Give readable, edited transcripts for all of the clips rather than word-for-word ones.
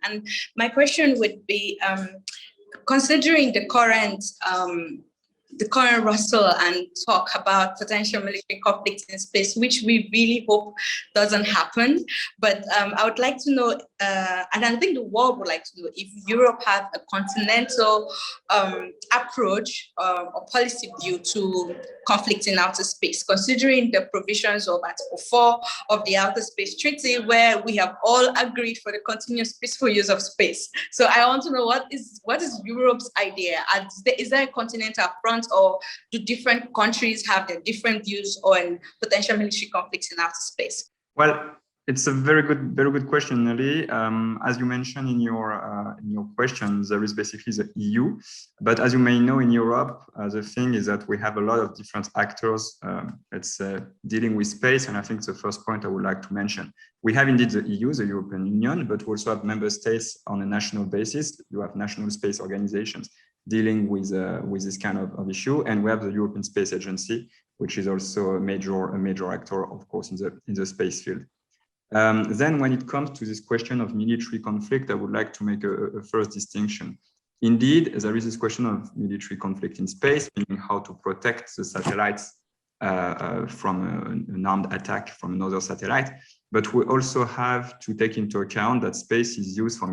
And my question would be, considering the current rustle and talk about potential military conflicts in space, which we really hope doesn't happen. But I would like to know, and I think the world would like to know, if Europe has a continental approach or policy view to conflict in outer space, considering the provisions of Article 4 of the Outer Space Treaty, where we have all agreed for the continuous peaceful use of space. So I want to know, what is Europe's idea? Is there a continental front, or do different countries have their different views on potential military conflicts in outer space? Well, it's a very good question, Nelly. As you mentioned in your question, there is basically the EU, but as you may know, in Europe, the thing is that we have a lot of different actors, let's say, dealing with space. And I think the first point I would like to mention, we have indeed the EU, the European Union, but we also have member states on a national basis. You have national space organizations dealing with this kind of issue, and we have the European Space Agency, which is also a major actor, of course, in the space field. Then when it comes to this question of military conflict, I would like to make a first distinction. Indeed, there is this question of military conflict in space, meaning how to protect the satellites from an armed attack from another satellite. But we also have to take into account that space is used for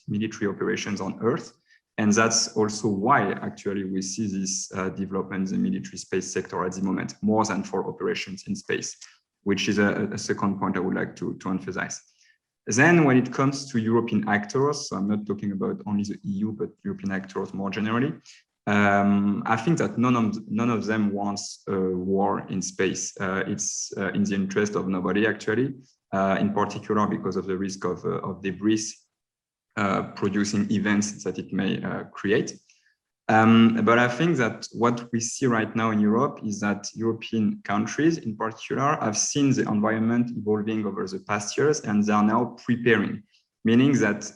military operations on Earth. And that's also why actually we see this development in the military space sector at the moment, more than for operations in space, which is a second point I would like to emphasize. Then when it comes to European actors, so I'm not talking about only the EU, but European actors more generally, I think that none of them wants a war in space. It's in the interest of nobody, actually, in particular because of the risk of debris producing events that it may create. But I think that what we see right now in Europe is that European countries in particular have seen the environment evolving over the past years, and they are now preparing, meaning that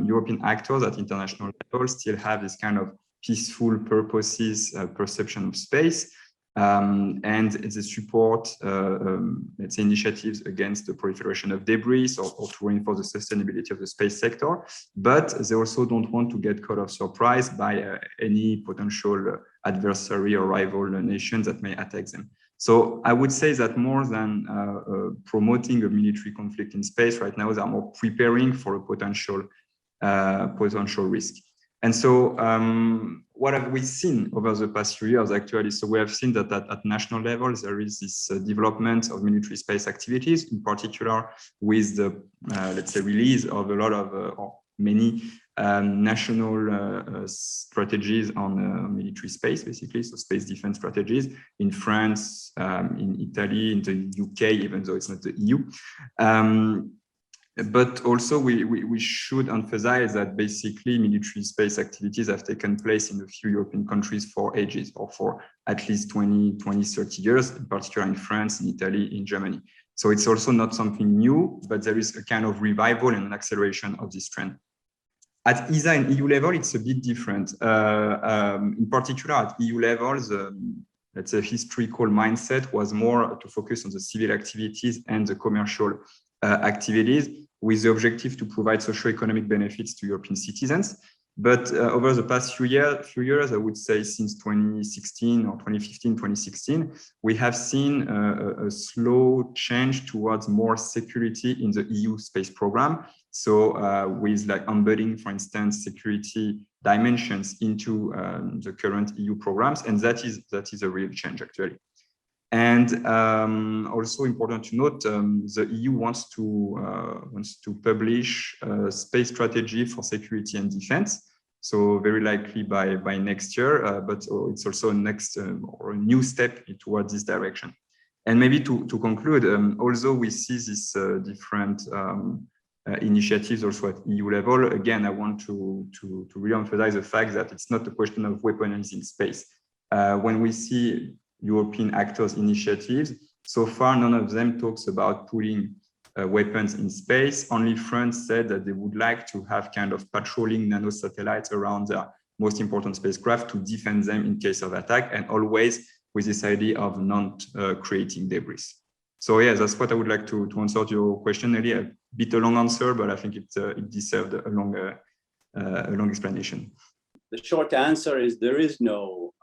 European actors at international level still have this kind of peaceful purposes perception of space, and they support, let's say, initiatives against the proliferation of debris or to reinforce the sustainability of the space sector. But they also don't want to get caught off surprise by any potential adversary or rival nation that may attack them. So I would say that more than promoting a military conflict in space right now, they are more preparing for a potential risk. And so what have we seen over the past few years, actually? So we have seen that at national level, there is this development of military space activities, in particular with the, let's say, release of a lot of, or many national strategies on military space, basically, so space defense strategies in France, in Italy, in the UK, even though it's not the EU. But also we should emphasize that basically military space activities have taken place in a few European countries for ages, or for at least 20, 30 years, in particular in France, in Italy, in Germany. So it's also not something new, but there is a kind of revival and an acceleration of this trend. At ESA and EU level, it's a bit different. In particular, at EU levels, let's say historical mindset was more to focus on the civil activities and the commercial activities, with the objective to provide socio-economic benefits to European citizens. But over the past few years, I would say since 2016 or 2015, 2016, we have seen a slow change towards more security in the EU space program. So with like embedding, for instance, security dimensions into the current EU programs, and that is a real change, actually. And also important to note, the EU wants to publish a space strategy for security and defense. So very likely by next year, but it's also a next or a new step towards this direction. And maybe to conclude, although we see these different initiatives also at EU level, again, I want to re-emphasize the fact that it's not a question of weaponizing space. When we see European actors' initiatives, so far none of them talks about putting weapons in space. Only France said that they would like to have kind of patrolling nanosatellites around their most important spacecraft to defend them in case of attack, and always with this idea of not creating debris. So yeah, that's what I would like to answer to your question. Really a bit a long answer, but I think it deserved a long explanation. The short answer is there is no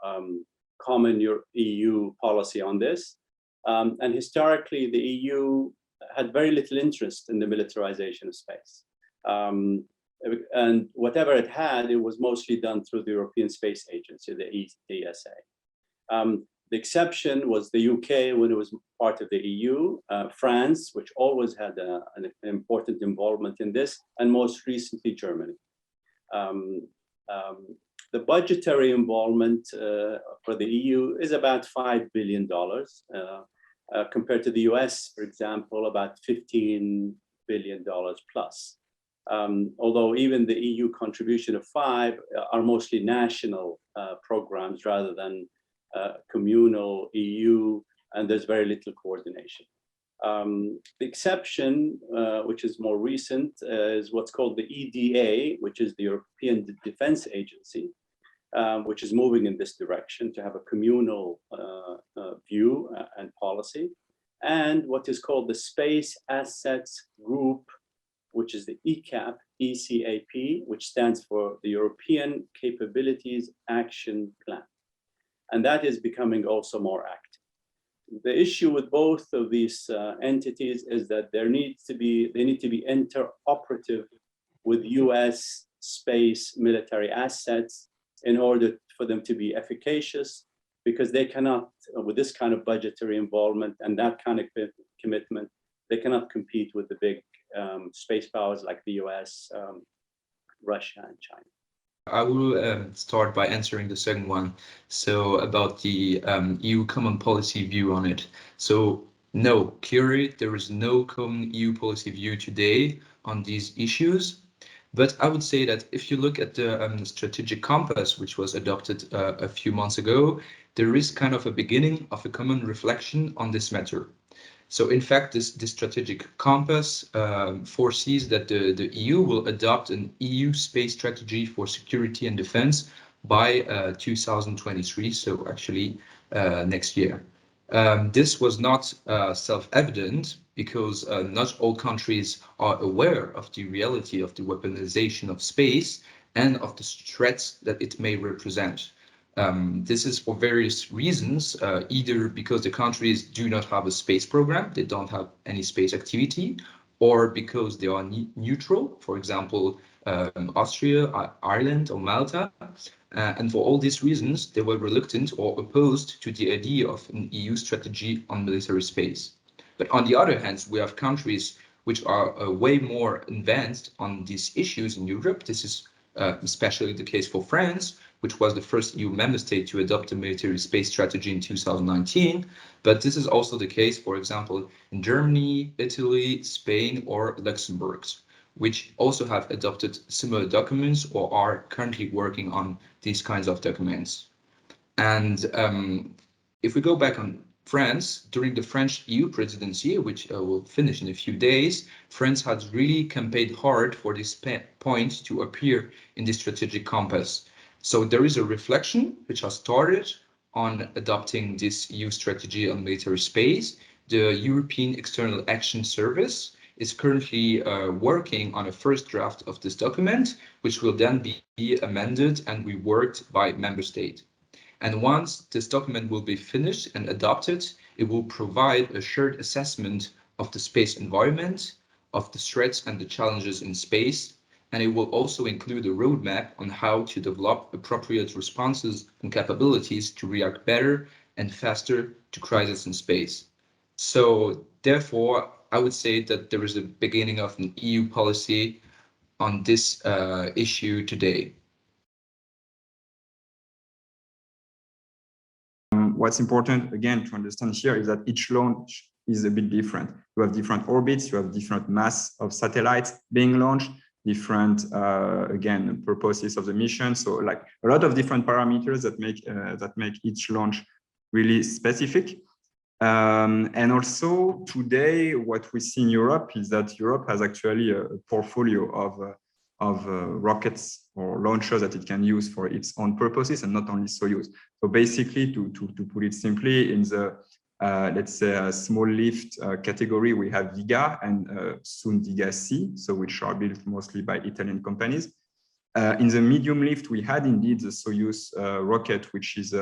common EU policy on this. And historically, the EU had very little interest in the militarization of space. And whatever it had, it was mostly done through the European Space Agency, the ESA. The exception was the UK when it was part of the EU, France, which always had an important involvement in this, and most recently Germany. The budgetary involvement for the EU is about $5 billion, compared to the US, for example, about $15 billion plus. Although even the EU contribution of 5 are mostly national programs rather than communal EU, and there's very little coordination. The exception, which is more recent, is what's called the EDA, which is the European Defense Agency, which is moving in this direction to have a communal view and policy, and what is called the Space Assets Group, which is the ECAP, which stands for the European Capabilities Action Plan. And that is becoming also more active. The issue with both of these entities is that they need to be interoperative with US space military assets in order for them to be efficacious, because they cannot, with this kind of budgetary involvement and that kind of commitment, they cannot compete with the big space powers like the US, Russia, and China. I will start by answering the second one. So about the EU common policy view on it. So no, clearly there is no common EU policy view today on these issues. But I would say that if you look at the strategic compass, which was adopted a few months ago, there is kind of a beginning of a common reflection on this matter. So in fact, this strategic compass foresees that the EU will adopt an EU space strategy for security and defense by 2023, so actually next year. This was not self-evident because not all countries are aware of the reality of the weaponization of space and of the threats that it may represent. This is for various reasons, either because the countries do not have a space program, they don't have any space activity, or because they are neutral, for example, Austria, Ireland, or Malta. And for all these reasons, they were reluctant or opposed to the idea of an EU strategy on military space. But on the other hand, we have countries which are way more advanced on these issues in Europe. This is especially the case for France, which was the first EU member state to adopt a military space strategy in 2019. But this is also the case, for example, in Germany, Italy, Spain, or Luxembourg, which also have adopted similar documents or are currently working on these kinds of documents. And if we go back on France, during the French EU presidency, which will finish in a few days, France has really campaigned hard for this point to appear in the strategic compass. So there is a reflection which has started on adopting this EU strategy on military space. The European External Action Service is currently working on a first draft of this document, which will then be amended and reworked by member state. And once this document will be finished and adopted, it will provide a shared assessment of the space environment, of the threats and the challenges in space, and it will also include a roadmap on how to develop appropriate responses and capabilities to react better and faster to crises in space. So therefore, I would say that there is a beginning of an EU policy on this issue today. What's important, again, to understand here is that each launch is a bit different. You have different orbits, you have different mass of satellites being launched, different, again, purposes of the mission. So like a lot of different parameters that make each launch really specific. And also today, what we see in Europe is that Europe has actually a portfolio of rockets or launchers that it can use for its own purposes and not only Soyuz. So basically, to put it simply, in the let's say, a small lift category, we have Vega and soon Vega C, so which are built mostly by Italian companies. In the medium lift, we had indeed the Soyuz rocket, which is,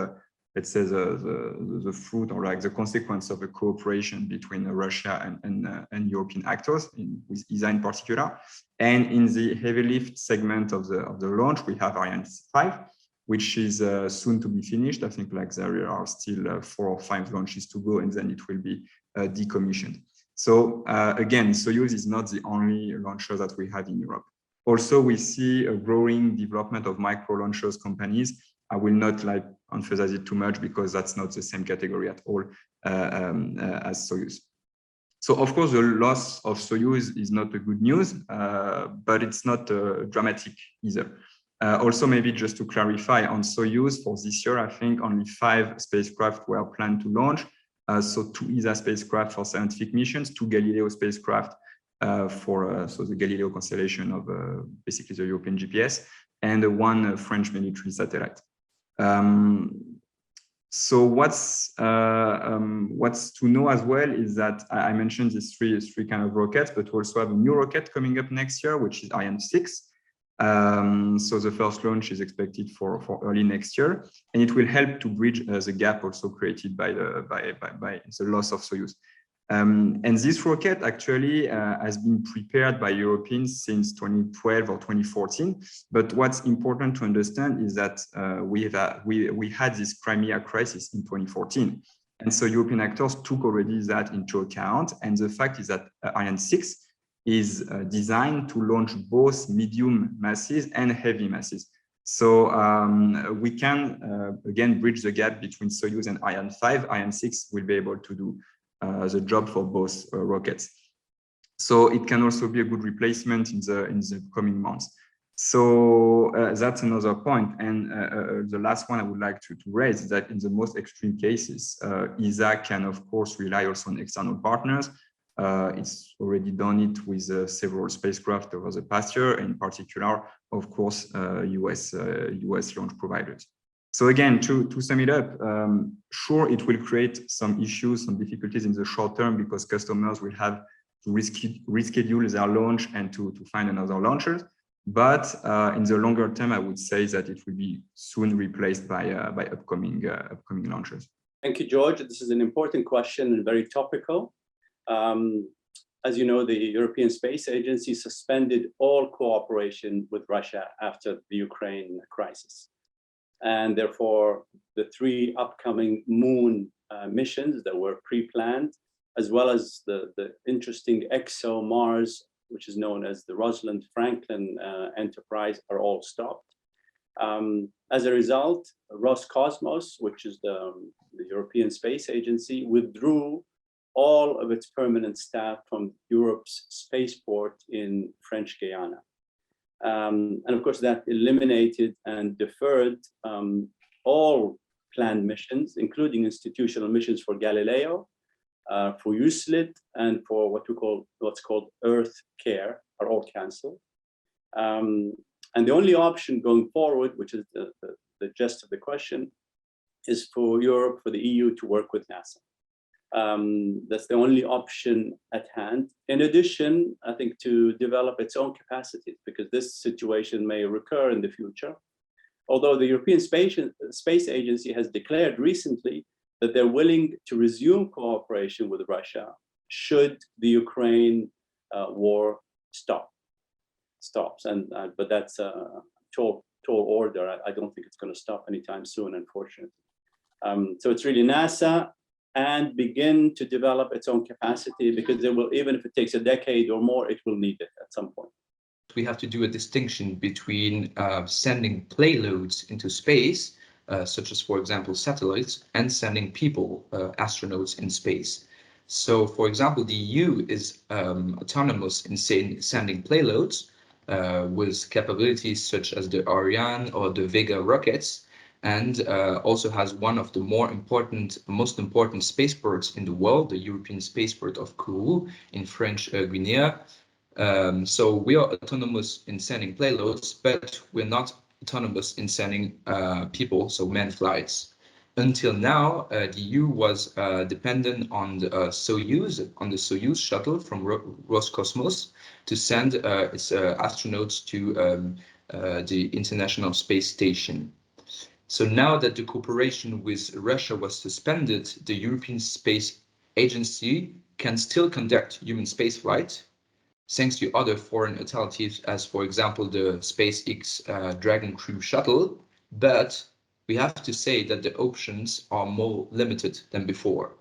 let's say, the fruit or like the consequence of a cooperation between Russia and European actors, with ESA in particular. And in the heavy lift segment of the launch, we have Ariane 5, which is soon to be finished. I think like there are still 4 or 5 launches to go, and then it will be decommissioned. So again, Soyuz is not the only launcher that we have in Europe. Also, we see a growing development of micro launchers companies. I will not like emphasize it too much because that's not the same category at all as Soyuz. So of course, the loss of Soyuz is not a good news, but it's not dramatic either. Also, maybe just to clarify on Soyuz for this year, I think only 5 spacecraft were planned to launch. So 2 ESA spacecraft for scientific missions, 2 Galileo spacecraft for so the Galileo constellation of basically the European GPS, and 1 French military satellite. So what's to know as well is that I mentioned these three kind of rockets, but we also have a new rocket coming up next year, which is Ariane 6. So the first launch is expected for early next year, and it will help to bridge the gap also created by the loss of Soyuz. And this rocket actually has been prepared by Europeans since 2012 or 2014. But what's important to understand is that we had this Crimea crisis in 2014. And so European actors took already that into account. And the fact is that Ariane 6 is designed to launch both medium masses and heavy masses. So we can, again, bridge the gap between Soyuz and Ariane 5. Ariane 6 will be able to do the job for both rockets. So it can also be a good replacement in the coming months. So that's another point. And the last one I would like to raise is that in the most extreme cases, ESA can, of course, rely also on external partners. It's already done it with several spacecraft over the past year, in particular, of course, US launch providers. So again, to sum it up, sure, it will create some issues, some difficulties in the short term because customers will have to reschedule their launch and to find another launcher. But in the longer term, I would say that it will be soon replaced by upcoming launchers. Thank you, George. This is an important question and very topical. As you know, the European Space Agency suspended all cooperation with Russia after the Ukraine crisis. And therefore, the 3 upcoming moon missions that were pre-planned, as well as the interesting ExoMars, which is known as the Rosalind Franklin enterprise, are all stopped. As a result, Roscosmos, which is the European Space Agency, withdrew all of its permanent staff from Europe's spaceport in French Guiana. And of course, that eliminated and deferred all planned missions, including institutional missions for Galileo, for EUCLID, and for what's called Earth Care, are all canceled. And the only option going forward, which is the gist of the question, is for Europe, for the EU to work with NASA. That's the only option at hand. In addition, I think to develop its own capacities, because this situation may recur in the future. Although the European Space Agency has declared recently that they're willing to resume cooperation with Russia should the Ukraine war stops. But that's a tall order. I don't think it's going to stop anytime soon, unfortunately. So it's really NASA and begin to develop its own capacity, because it will, even if it takes a decade or more, it will need it at some point. We have to do a distinction between sending payloads into space, such as, for example, satellites, and sending people, astronauts, in space. So, for example, the EU is autonomous in sending payloads with capabilities such as the Ariane or the Vega rockets, and also has one of the most important spaceports in the world, the European spaceport of Kourou in French Guinea. So we are autonomous in sending payloads, but we're not autonomous in sending people, so manned flights. until now, the EU was dependent on the Soyuz shuttle from Roscosmos to send its astronauts to the International Space Station. So now that the cooperation with Russia was suspended, the European Space Agency can still conduct human spaceflight, thanks to other foreign alternatives, as for example, the SpaceX Dragon Crew shuttle, but we have to say that the options are more limited than before.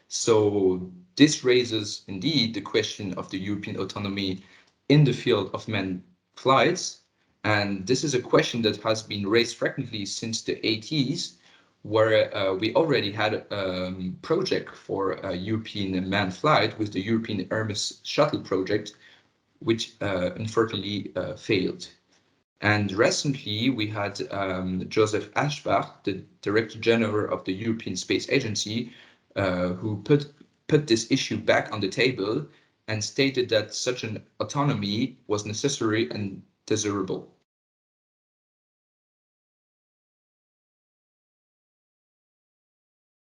So this raises indeed the question of the European autonomy in the field of manned flights. And this is a question that has been raised frequently since the 80s, where we already had a project for a European manned flight with the European Hermes shuttle project, which unfortunately failed. And recently we had Joseph Aschbach, the Director General of the European Space Agency, who put this issue back on the table and stated that such an autonomy was necessary and desirable.